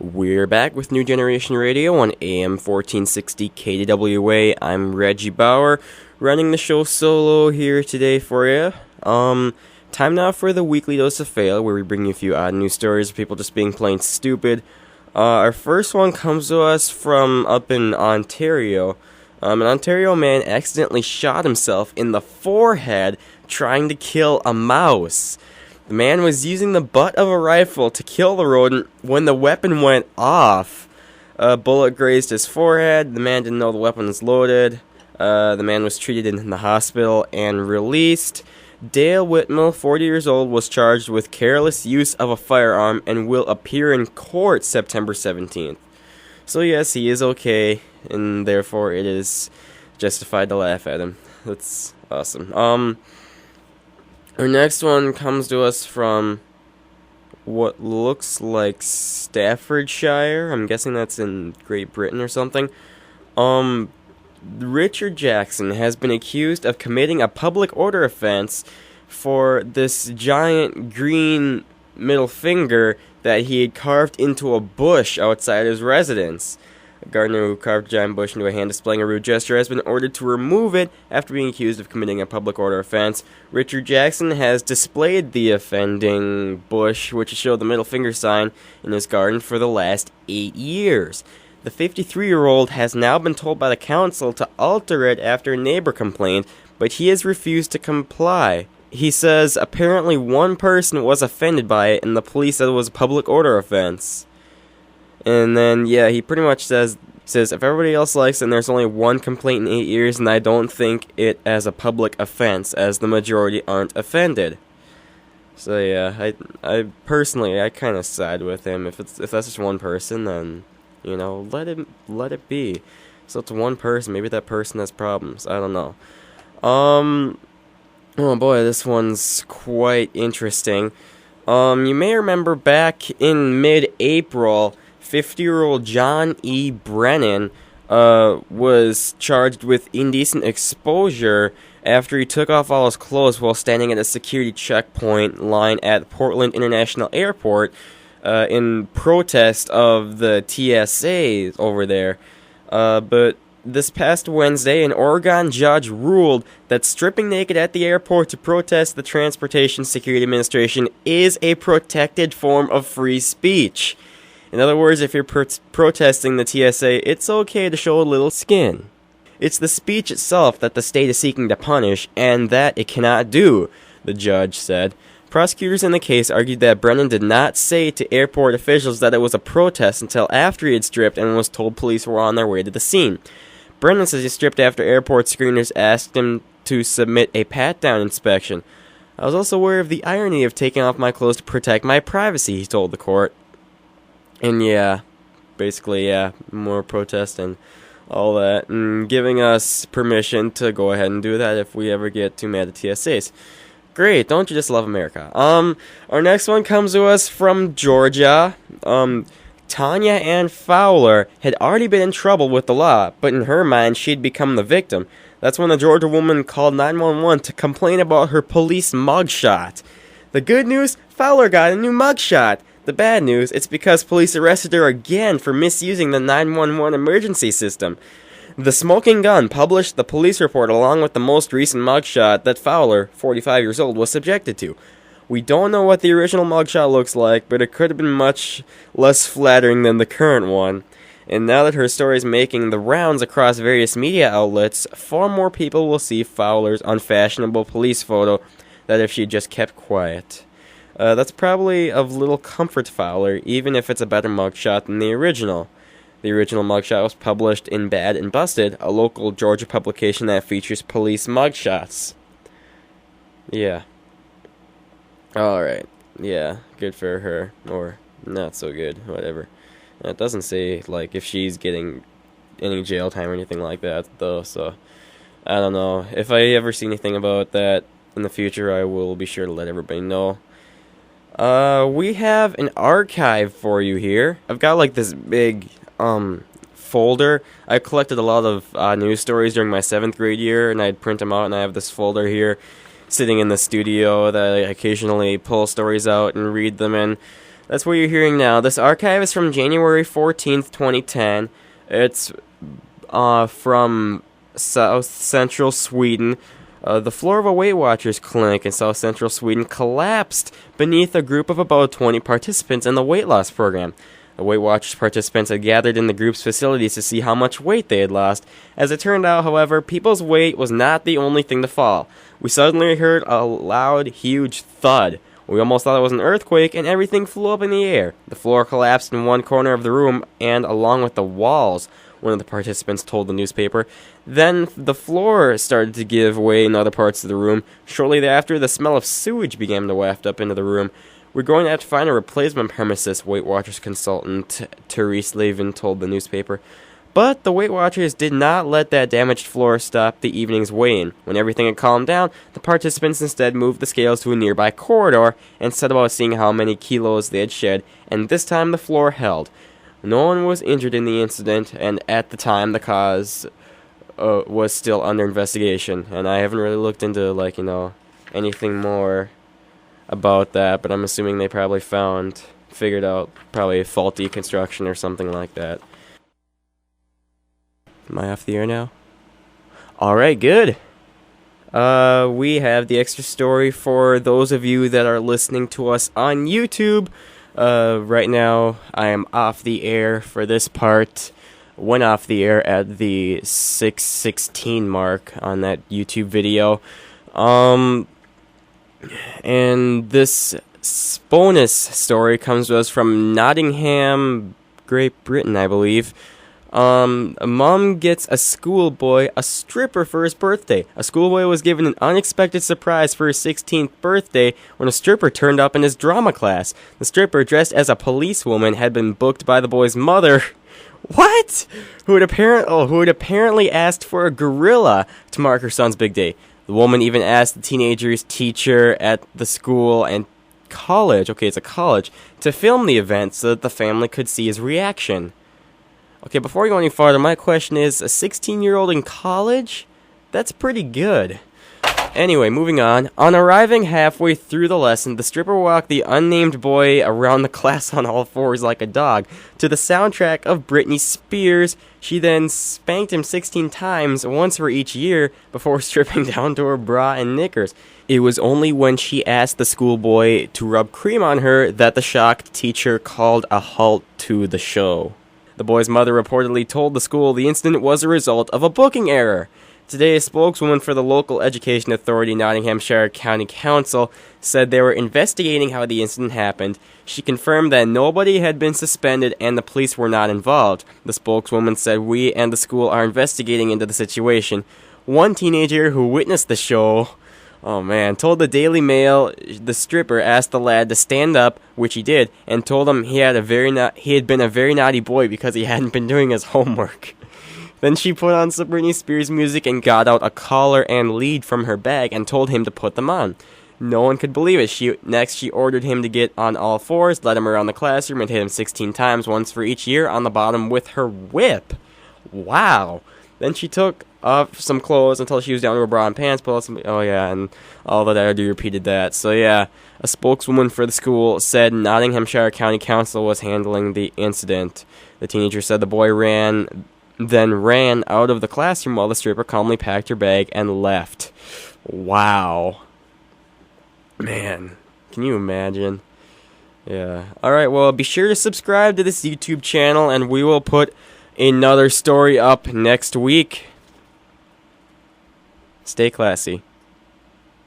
We're back with New Generation Radio on AM 1460 KDWA. I'm Reggie Bauer, running the show solo here today for you. Time now for the weekly dose of fail, where we bring you a few odd news stories of people just being plain stupid. Our first one comes to us from up in Ontario. An Ontario man accidentally shot himself in the forehead trying to kill a mouse. The man was using the butt of a rifle to kill the rodent when the weapon went off. A bullet grazed his forehead. The man didn't know the weapon was loaded. The man was treated in the hospital and released. Dale Whitmell, 40 years old, was charged with careless use of a firearm and will appear in court September 17th. So yes, he is okay, and therefore it is justified to laugh at him. That's awesome. Our next one comes to us from what looks like Staffordshire. I'm guessing that's in Great Britain or something. Richard Jackson has been accused of committing a public order offense for this giant green middle finger that he had carved into a bush outside his residence. A gardener who carved a giant bush into a hand displaying a rude gesture has been ordered to remove it after being accused of committing a public order offense. Richard Jackson has displayed the offending bush, which showed the middle finger sign, in his garden for the last 8 years. The 53-year-old has now been told by the council to alter it after a neighbor complained, but he has refused to comply. He says apparently one person was offended by it, and the police said it was a public order offense. And then, yeah, he pretty much says if everybody else likes it and there's only one complaint in 8 years, and I don't think it as a public offense, as the majority aren't offended. So yeah, I personally, I kind of side with him. If that's just one person, then, you know, let it be. So it's one person, maybe that person has problems, I don't know. Oh boy, this one's quite interesting. You may remember back in mid-April, 50-year-old John E. Brennan was charged with indecent exposure after he took off all his clothes while standing at a security checkpoint line at Portland International Airport in protest of the TSA over there. But this past Wednesday, an Oregon judge ruled that stripping naked at the airport to protest the Transportation Security Administration is a protected form of free speech. In other words, if you're protesting the TSA, it's okay to show a little skin. It's the speech itself that the state is seeking to punish, and that it cannot do, the judge said. Prosecutors in the case argued that Brennan did not say to airport officials that it was a protest until after he had stripped and was told police were on their way to the scene. Brennan says he stripped after airport screeners asked him to submit a pat-down inspection. I was also aware of the irony of taking off my clothes to protect my privacy, he told the court. And yeah, basically, yeah, more protest and all that, and giving us permission to go ahead and do that if we ever get too mad at TSAs. Great, don't you just love America? Our next one comes to us from Georgia. Tanya Ann Fowler had already been in trouble with the law, but in her mind, she'd become the victim. That's when a Georgia woman called 911 to complain about her police mugshot. The good news, Fowler got a new mugshot. The bad news, it's because police arrested her again for misusing the 911 emergency system. The Smoking Gun published the police report along with the most recent mugshot that Fowler, 45 years old, was subjected to. We don't know what the original mugshot looks like, but it could have been much less flattering than the current one. And now that her story is making the rounds across various media outlets, far more people will see Fowler's unfashionable police photo than if she just kept quiet. That's probably of little comfort to Fowler, even if it's a better mugshot than the original. The original mugshot was published in Bad and Busted, a local Georgia publication that features police mugshots. Yeah. Alright. Yeah, good for her. Or not so good, whatever. It doesn't say, like, if she's getting any jail time or anything like that, though, so I don't know. If I ever see anything about that in the future, I will be sure to let everybody know. We have an archive for you here. I've got, like, this big, folder. I collected a lot of, news stories during my 7th grade year, and I'd print them out, and I have this folder here sitting in the studio that I occasionally pull stories out and read them in. That's what you're hearing now. This archive is from January 14th, 2010. It's from South Central Sweden. The floor of a Weight Watchers clinic in South Central Sweden collapsed beneath a group of about 20 participants in the weight loss program. The Weight Watchers participants had gathered in the group's facilities to see how much weight they had lost. As it turned out, however, people's weight was not the only thing to fall. We suddenly heard a loud, huge thud. We almost thought it was an earthquake, and everything flew up in the air. The floor collapsed in one corner of the room, and along with the walls, one of the participants told the newspaper. Then the floor started to give way in other parts of the room. Shortly thereafter, the smell of sewage began to waft up into the room. We're going to have to find a replacement premises, Weight Watchers consultant Therese Levin told the newspaper. But the Weight Watchers did not let that damaged floor stop the evening's weigh-in. When everything had calmed down, the participants instead moved the scales to a nearby corridor and set about seeing how many kilos they had shed, and this time the floor held. No one was injured in the incident, and at the time the cause was still under investigation. And I haven't really looked into, anything more about that, but I'm assuming they probably figured out probably faulty construction or something like that. Am I off the air now? Alright, good. We have the extra story for those of you that are listening to us on YouTube. Right now, I am off the air for this part. Went off the air at the 6:16 mark on that YouTube video. And this bonus story comes to us from Nottingham, Great Britain, I believe. A mom gets a schoolboy a stripper for his birthday. A schoolboy was given an unexpected surprise for his 16th birthday when a stripper turned up in his drama class. The stripper, dressed as a policewoman, had been booked by the boy's mother. What? Who had apparently asked for a gorilla to mark her son's big day. The woman even asked the teenager's teacher at the school and college, it's a college, to film the event so that the family could see his reaction. Okay, before we go any farther, my question is, a 16-year-old in college? That's pretty good. Anyway, moving on. On arriving halfway through the lesson, the stripper walked the unnamed boy around the class on all fours like a dog. To the soundtrack of Britney Spears, she then spanked him 16 times, once for each year, before stripping down to her bra and knickers. It was only when she asked the schoolboy to rub cream on her that the shocked teacher called a halt to the show. The boy's mother reportedly told the school the incident was a result of a booking error. Today, a spokeswoman for the local education authority, Nottinghamshire County Council, said they were investigating how the incident happened. She confirmed that nobody had been suspended and the police were not involved. The spokeswoman said, "We and the school are investigating into the situation." One teenager who witnessed the show, told the Daily Mail the stripper asked the lad to stand up, which he did, and told him he had been a very naughty boy because he hadn't been doing his homework. Then she put on some Britney Spears music and got out a collar and lead from her bag and told him to put them on. No one could believe it. She ordered him to get on all fours, led him around the classroom, and hit him 16 times, once for each year, on the bottom with her whip. Wow. Then she took off some clothes until she was down to her bra and pants, and all that I do repeated that. So yeah, a spokeswoman for the school said Nottinghamshire County Council was handling the incident. The teenager said the boy ran out of the classroom while the stripper calmly packed her bag and left. Wow. Man, can you imagine? Yeah. Alright, well, be sure to subscribe to this YouTube channel, and we will put another story up next week. Stay classy.